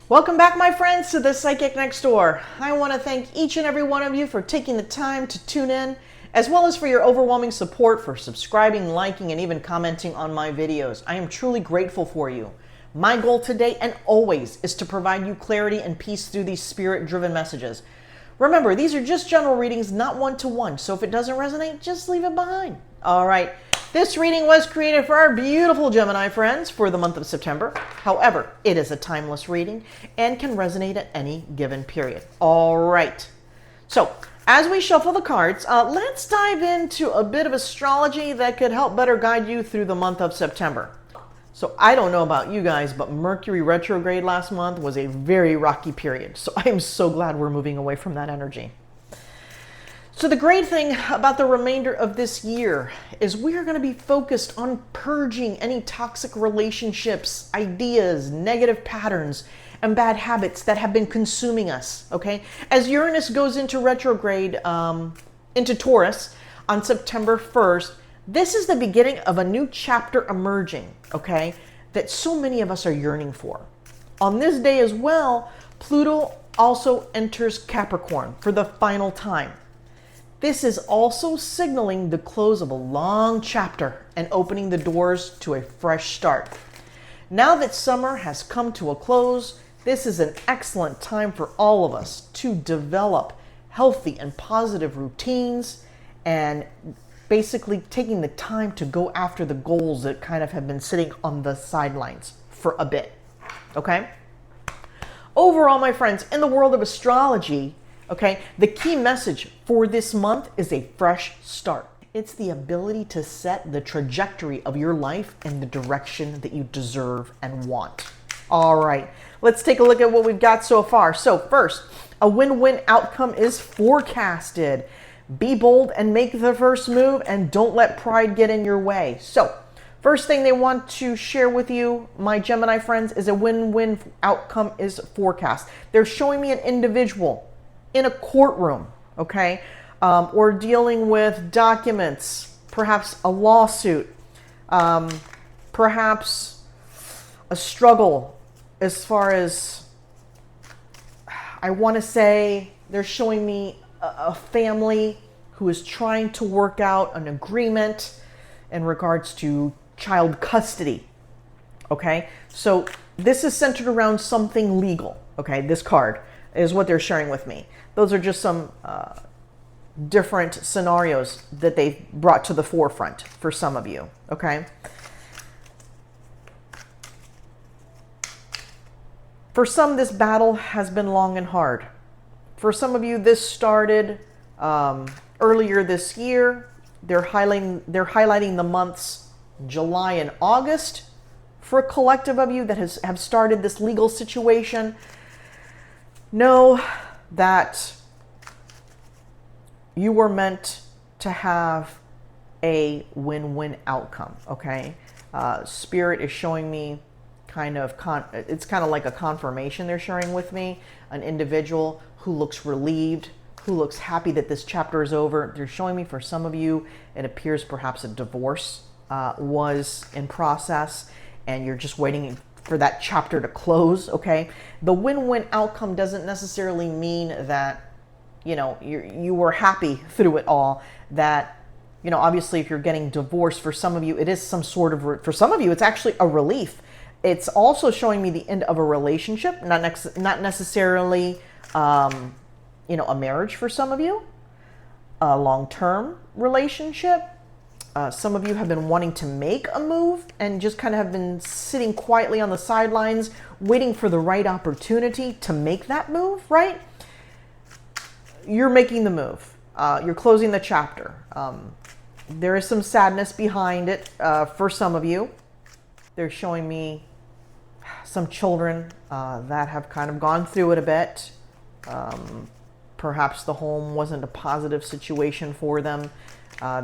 Welcome back, my friends, to the Psychic Next Door. I want to thank each and every one of you for taking the time to tune in, as well as for your overwhelming support for subscribing, liking, and even commenting on my videos. I am truly grateful for you. My goal today and always is to provide you clarity and peace through these spirit-driven messages. Remember, these are just general readings, not one-to-one, so if it doesn't resonate, just leave it behind. All right. This reading was created for our beautiful Gemini friends for the month of September. However, it is a timeless reading and can resonate at any given period. All right. So, as we shuffle the cards, let's dive into a bit of astrology that could help better guide you through the month of September. So, I don't know about you guys, but Mercury retrograde last month was a very rocky period. So, I am so glad we're moving away from that energy. So the great thing about the remainder of this year is we are going to be focused on purging any toxic relationships, ideas, negative patterns, and bad habits that have been consuming us, okay? As Uranus goes into retrograde, into Taurus on September 1st, this is the beginning of a new chapter emerging, okay, that so many of us are yearning for. On this day as well, Pluto also enters Capricorn for the final time. This is also signaling the close of a long chapter and opening the doors to a fresh start. Now that summer has come to a close, this is an excellent time for all of us to develop healthy and positive routines and basically taking the time to go after the goals that kind of have been sitting on the sidelines for a bit. Okay? Overall, my friends, in the world of astrology, okay, the key message for this month is a fresh start. It's the ability to set the trajectory of your life in the direction that you deserve and want. All right, let's take a look at what we've got so far. So first, a win-win outcome is forecasted. Be bold and make the first move, and don't let pride get in your way. So first thing they want to share with you, my Gemini friends, is a win-win outcome is forecast. They're showing me an individual in a courtroom, okay, or dealing with documents, perhaps a lawsuit, perhaps a struggle as far as, I want to say, they're showing me a family who is trying to work out an agreement in regards to child custody, okay? So this is centered around something legal, okay? This card is what they're sharing with me. Those are just some different scenarios that they've brought to the forefront for some of you, okay? For some, this battle has been long and hard. For some of you, this started earlier this year. They're highlighting the months July and August for a collective of you that have started this legal situation. Know that you were meant to have a win-win outcome, okay? Spirit is showing me it's kind of like a confirmation they're sharing with me, an individual who looks relieved, who looks happy that this chapter is over. They're showing me for some of you, it appears perhaps a divorce was in process and you're just waiting for that chapter to close, okay? The win-win outcome doesn't necessarily mean that, you know, you were happy through it all. That, you know, obviously if you're getting divorced, for some of you, it is some sort of, for some of you, it's actually a relief. It's also showing me the end of a relationship, not necessarily, you know, a marriage for some of you, a long-term relationship. Some of you have been wanting to make a move and just kind of have been sitting quietly on the sidelines, waiting for the right opportunity to make that move, right? You're making the move. You're closing the chapter. There is some sadness behind it for some of you. They're showing me some children that have kind of gone through it a bit. Perhaps the home wasn't a positive situation for them.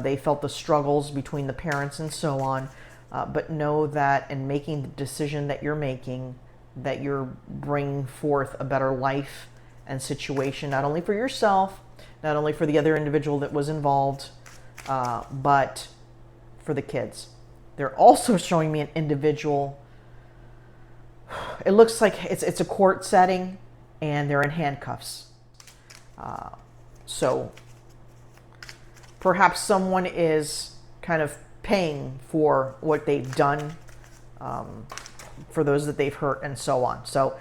They felt the struggles between the parents and so on. But know that in making the decision that you're making, that you're bringing forth a better life and situation, not only for yourself, not only for the other individual that was involved, but for the kids. They're also showing me an individual it looks like it's a court setting and they're in handcuffs. So perhaps someone is kind of paying for what they've done, for those that they've hurt and so on. So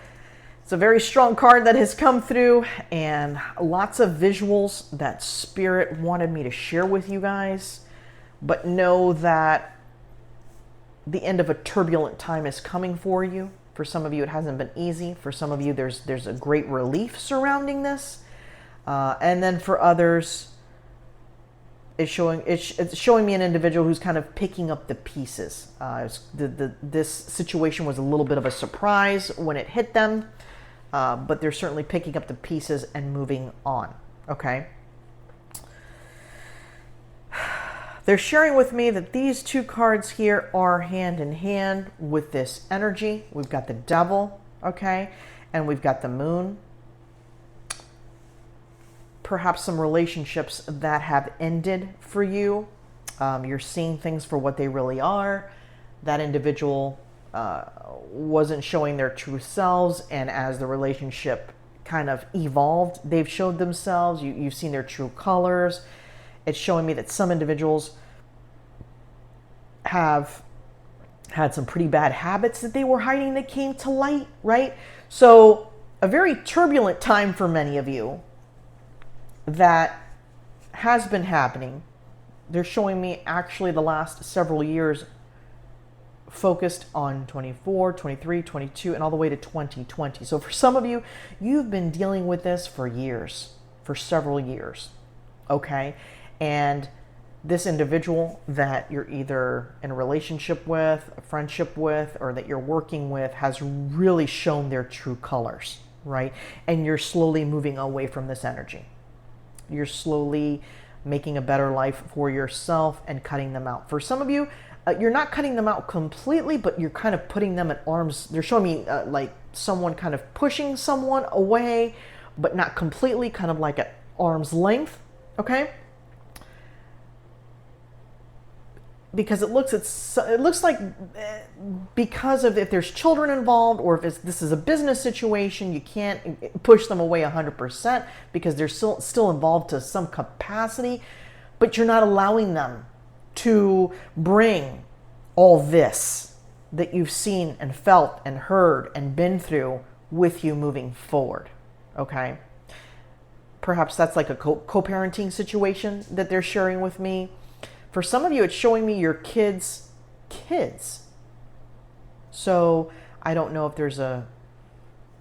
it's a very strong card that has come through, and lots of visuals that Spirit wanted me to share with you guys. But know that the end of a turbulent time is coming for you. For some of you, it hasn't been easy. For some of you, there's a great relief surrounding this. And then for others, it's showing me an individual who's kind of picking up the pieces. This situation was a little bit of a surprise when it hit them, but they're certainly picking up the pieces and moving on. Okay. They're sharing with me that these two cards here are hand in hand with this energy. We've got the Devil, okay, and we've got the Moon. Perhaps some relationships that have ended for you. You're seeing things for what they really are. That individual wasn't showing their true selves, and as the relationship kind of evolved, they've showed themselves. You've seen their true colors. It's showing me that some individuals have had some pretty bad habits that they were hiding that came to light, right? So a very turbulent time for many of you that has been happening. They're showing me actually the last several years focused on 24, 23, 22, and all the way to 2020. So for some of you, you've been dealing with this for years, for several years, okay? And this individual that you're either in a relationship with, a friendship with, or that you're working with has really shown their true colors, right? And you're slowly moving away from this energy. You're slowly making a better life for yourself and cutting them out. For some of you, you're not cutting them out completely, but you're kind of putting them at arms. They're showing me like someone kind of pushing someone away, but not completely, kind of like at arm's length, okay? Because it looks like because of if there's children involved, or if this is a business situation, you can't push them away 100% because they're still involved to some capacity, but you're not allowing them to bring all this that you've seen and felt and heard and been through with you moving forward, okay? Perhaps that's like a co-parenting situation that they're sharing with me. For some of you, it's showing me your kids' kids. So I don't know if there's a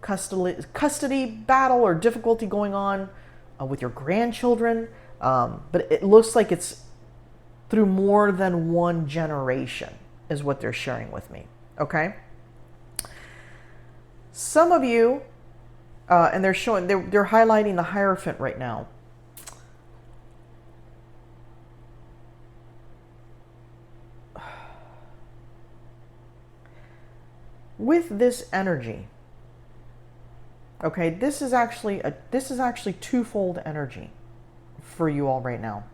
custody battle or difficulty going on with your grandchildren, but it looks like it's through more than one generation is what they're sharing with me, okay? Some of you, and they're highlighting the Hierophant right now. With this energy, okay, this is actually twofold energy for you all right now.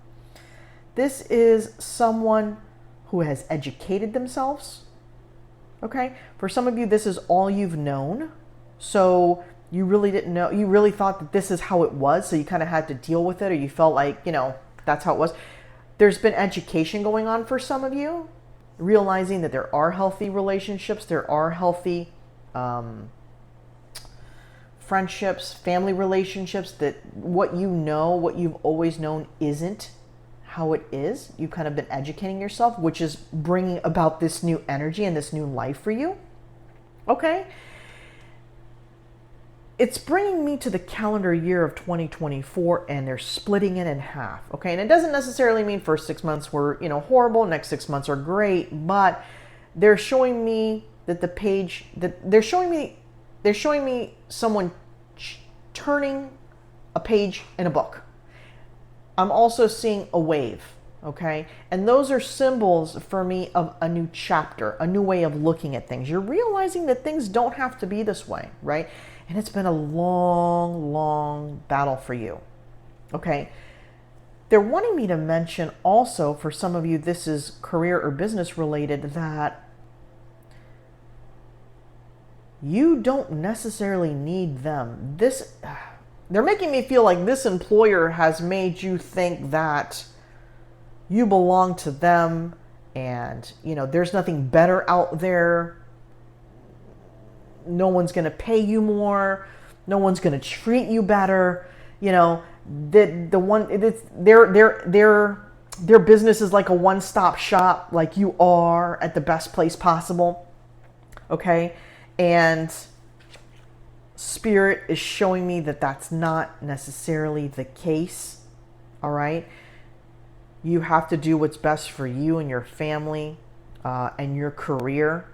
This is someone who has educated themselves, okay? For some of you, this is all you've known. So you really didn't know, you really thought that this is how it was, so you kind of had to deal with it, or you felt like, that's how it was. There's been education going on for some of you, realizing that there are healthy relationships, there are healthy friendships, family relationships, that what you've always known isn't how it is. You've kind of been educating yourself, which is bringing about this new energy and this new life for you, okay? It's bringing me to the calendar year of 2024, and they're splitting it in half, okay? And it doesn't necessarily mean first 6 months were, horrible, next 6 months are great, but they're showing me that they're showing me someone turning a page in a book. I'm also seeing a wave, okay? And those are symbols for me of a new chapter, a new way of looking at things. You're realizing that things don't have to be this way, right? And it's been a long, long battle for you, okay? They're wanting me to mention also, for some of you, this is career or business related, that you don't necessarily need them. They're making me feel like this employer has made you think that you belong to them and, there's nothing better out there. No one's going to pay you more. No one's going to treat you better. Their business is like a one-stop shop, like you are at the best place possible. Okay? And Spirit is showing me that that's not necessarily the case. All right? You have to do what's best for you and your family and your career.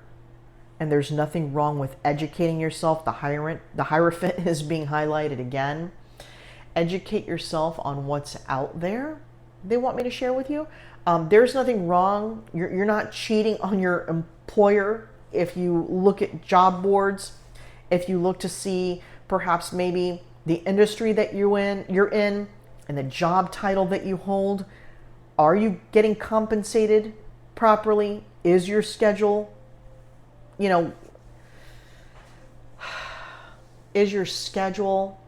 And there's nothing wrong with educating yourself. The Hierophant is being highlighted again. Educate yourself on what's out there they want me to share with you. There's nothing wrong. You're not cheating on your employer if you look at job boards, if you look to see perhaps maybe the industry that you're in and the job title that you hold. Are you getting compensated properly? Is your schedule, is your schedule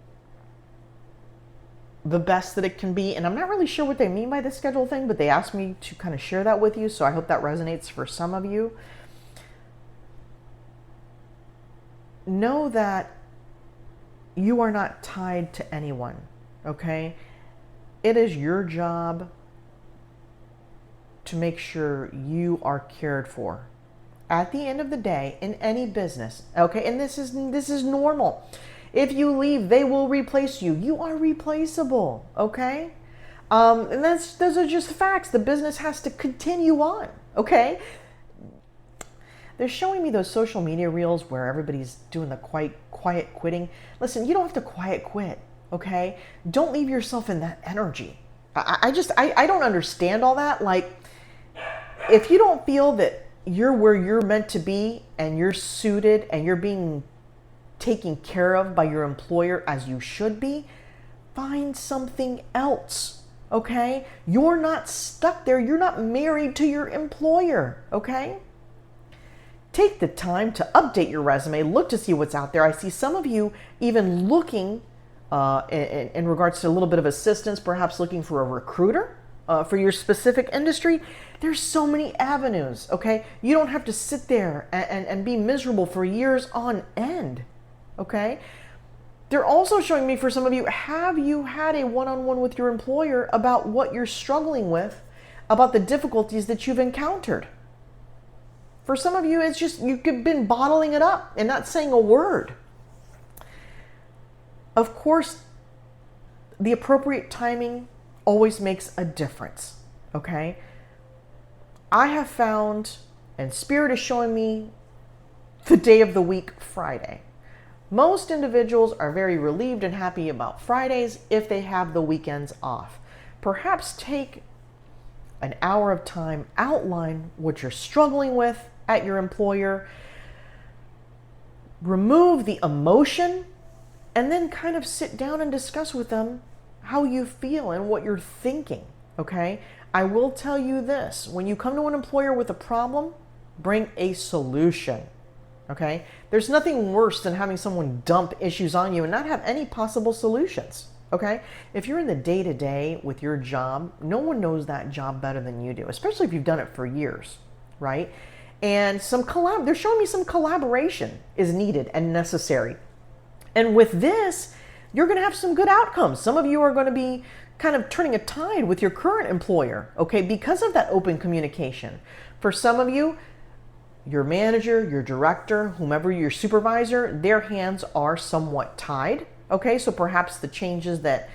the best that it can be? And I'm not really sure what they mean by the schedule thing, but they asked me to kind of share that with you, so I hope that resonates for some of you. Know that you are not tied to anyone, okay? It is your job to make sure you are cared for. At the end of the day, in any business, okay, and this is normal. If you leave, they will replace you. You are replaceable, okay? And those are just facts. The business has to continue on, okay? They're showing me those social media reels where everybody's doing the quiet quitting. Listen, you don't have to quiet quit, okay? Don't leave yourself in that energy. I don't understand all that. Like, if you don't feel that you're where you're meant to be and you're suited and you're being taken care of by your employer as you should be, find something else, okay? You're not stuck there. You're not married to your employer, okay? Take the time to update your resume. Look to see what's out there. I see some of you even looking in regards to a little bit of assistance, perhaps looking for a recruiter for your specific industry. There's so many avenues, okay? You don't have to sit there and be miserable for years on end, okay? They're also showing me, for some of you, have you had a one-on-one with your employer about what you're struggling with, about the difficulties that you've encountered? For some of you, it's just you've been bottling it up and not saying a word. Of course, the appropriate timing always makes a difference, okay? I have found, and Spirit is showing me the day of the week, Friday. Most individuals are very relieved and happy about Fridays if they have the weekends off. Perhaps take an hour of time, outline what you're struggling with at your employer, remove the emotion, and then kind of sit down and discuss with them how you feel and what you're thinking, okay? I will tell you this, when you come to an employer with a problem, bring a solution, okay? There's nothing worse than having someone dump issues on you and not have any possible solutions, okay? If you're in the day-to-day with your job, no one knows that job better than you do, especially if you've done it for years, right? And they're showing me some collaboration is needed and necessary. And with this, you're going to have some good outcomes. Some of you are going to be kind of turning a tide with your current employer, okay, because of that open communication. For some of you, your manager, your director, whomever your supervisor, their hands are somewhat tied, okay? So perhaps the changes that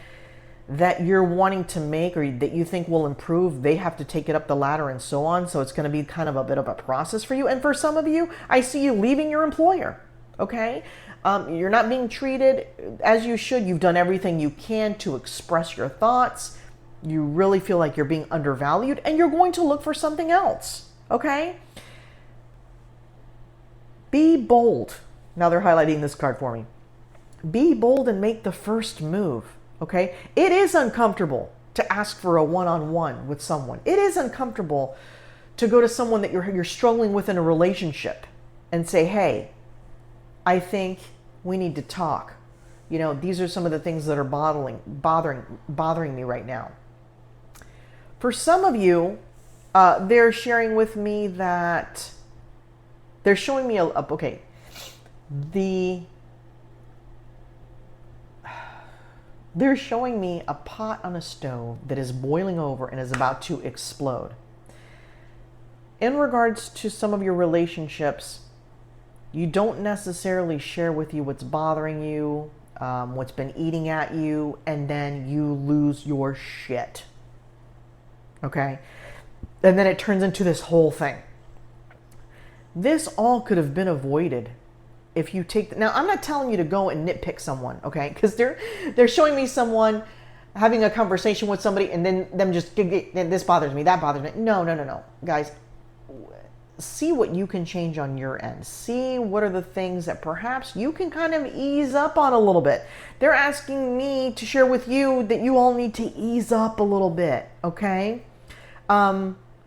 you're wanting to make or that you think will improve, they have to take it up the ladder and so on. So it's going to be kind of a bit of a process for you. And for some of you, I see you leaving your employer, okay? You're not being treated as you should. You've done everything you can to express your thoughts. You really feel like you're being undervalued and you're going to look for something else, okay? Be bold. Now they're highlighting this card for me. Be bold and make the first move, okay? It is uncomfortable to ask for a one-on-one with someone. It is uncomfortable to go to someone that you're struggling with in a relationship and say, hey, I think we need to talk. You know, these are some of the things that are bothering me right now. For some of you, they're sharing with me that they're showing me they're showing me a pot on a stove that is boiling over and is about to explode. In regards to some of your relationships, you don't necessarily share with you what's bothering you, what's been eating at you, and then you lose your shit. Okay? And then it turns into this whole thing. This all could have been avoided if you take... Now, I'm not telling you to go and nitpick someone, okay? Because they're showing me someone having a conversation with somebody and then them just, this bothers me, that bothers me. No. Guys, see what you can change on your end. See what are the things that perhaps you can kind of ease up on a little bit. They're asking me to share with you that you all need to ease up a little bit, okay?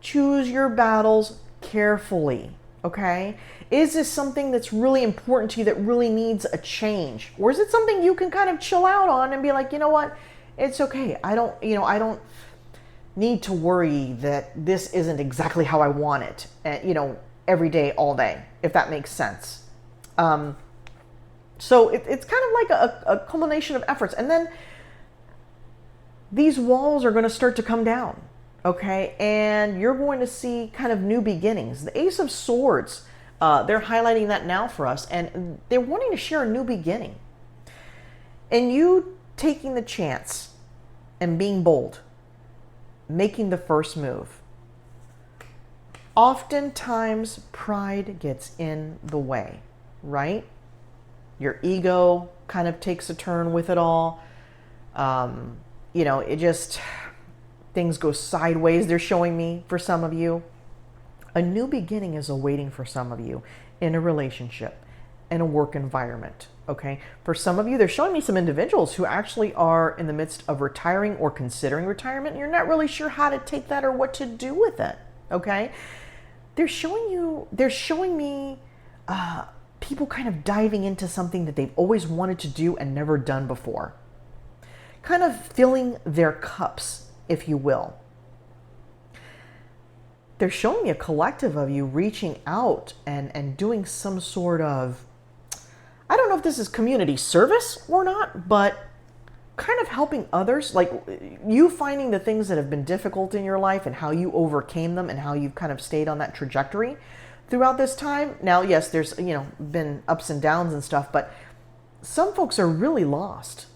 Choose your battles carefully, okay? Is this something that's really important to you that really needs a change? Or is it something you can kind of chill out on and be like, you know what? It's okay. I don't need to worry that this isn't exactly how I want it, every day, all day, if that makes sense. So it's kind of like a culmination of efforts. And then these walls are going to start to come down, okay? And you're going to see kind of new beginnings. The Ace of Swords, they're highlighting that now for us, and they're wanting to share a new beginning. And you taking the chance and being bold, making the first move. Oftentimes, pride gets in the way, right? Your ego kind of takes a turn with it all. Things go sideways, they're showing me for some of you. A new beginning is awaiting for some of you in a relationship, in a work environment, okay? For some of you, they're showing me some individuals who actually are in the midst of retiring or considering retirement, and you're not really sure how to take that or what to do with it, okay? They're showing me people kind of diving into something that they've always wanted to do and never done before. Kind of filling their cups, if you will. They're showing me a collective of you reaching out and doing some sort of, I don't know if this is community service or not, but kind of helping others, like you finding the things that have been difficult in your life and how you overcame them and how you've kind of stayed on that trajectory throughout this time. Now, yes, there's, been ups and downs and stuff, but some folks are really lost,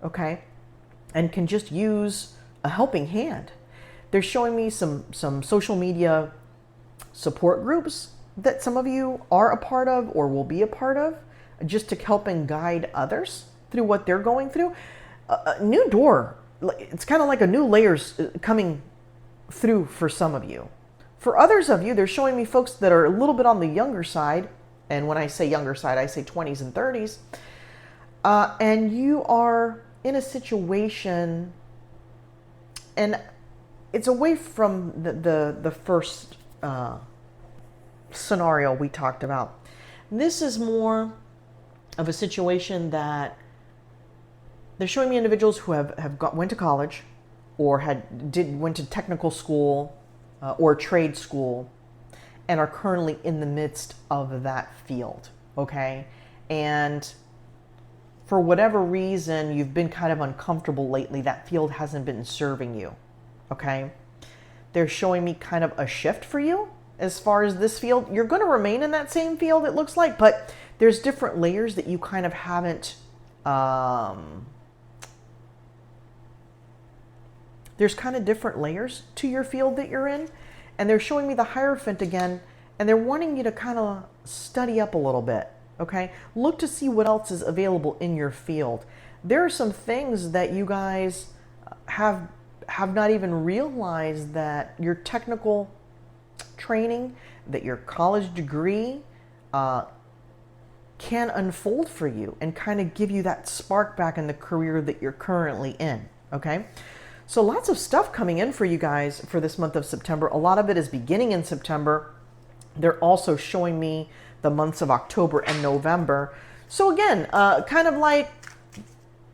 okay? And can just use a helping hand. They're showing me some social media support groups that some of you are a part of or will be a part of, just to help and guide others through what they're going through. A new door, it's kind of like a new layers coming through for some of you. For others of you, they're showing me folks that are a little bit on the younger side, and when I say younger side, I say 20s and 30s, and you are in a situation, and it's away from the first scenario we talked about. This is more of a situation that they're showing me individuals who went to college or went to technical school or trade school and are currently in the midst of that field, okay? And for whatever reason, you've been kind of uncomfortable lately. That field hasn't been serving you, okay? They're showing me kind of a shift for you as far as this field. You're going to remain in that same field, it looks like, but there's different layers that you kind of haven't... There's kind of different layers to your field that you're in, and they're showing me the Hierophant again, and they're wanting you to kind of study up a little bit, okay? Look to see what else is available in your field. There are some things that you guys have not even realized that your technical training, that your college degree can unfold for you and kind of give you that spark back in the career that you're currently in, okay? So lots of stuff coming in for you guys for this month of September. A lot of it is beginning in September. They're also showing me the months of October and November. So again, kind of like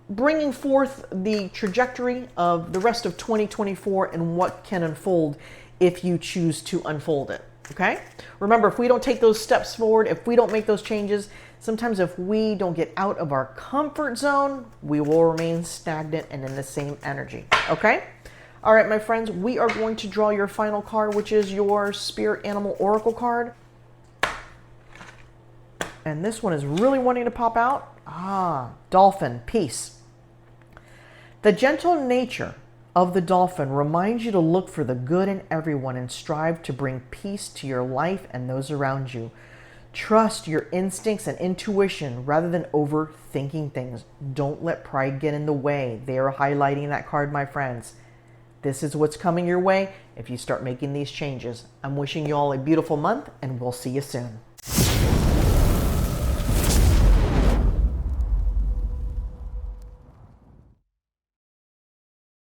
bringing forth the trajectory of the rest of 2024 and what can unfold if you choose to unfold it. Okay? Remember, if we don't take those steps forward, if we don't make those changes, sometimes if we don't get out of our comfort zone, we will remain stagnant and in the same energy. Okay? All right, my friends, we are going to draw your final card, which is your Spirit Animal Oracle card. And this one is really wanting to pop out. Dolphin, peace. The gentle nature of the dolphin reminds you to look for the good in everyone and strive to bring peace to your life and those around you. Trust your instincts and intuition rather than overthinking things. Don't let pride get in the way. They are highlighting that card, my friends. This is what's coming your way if you start making these changes. I'm wishing you all a beautiful month, and we'll see you soon.